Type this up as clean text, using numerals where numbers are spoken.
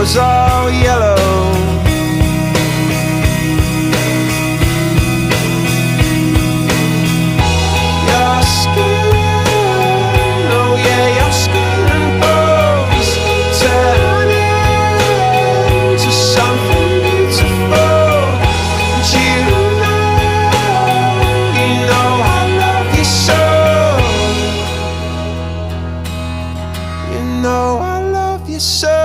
was all yellow. Your skin, oh yeah, your skin and bones turn into something beautiful. And you know I love you so. You know I love you so.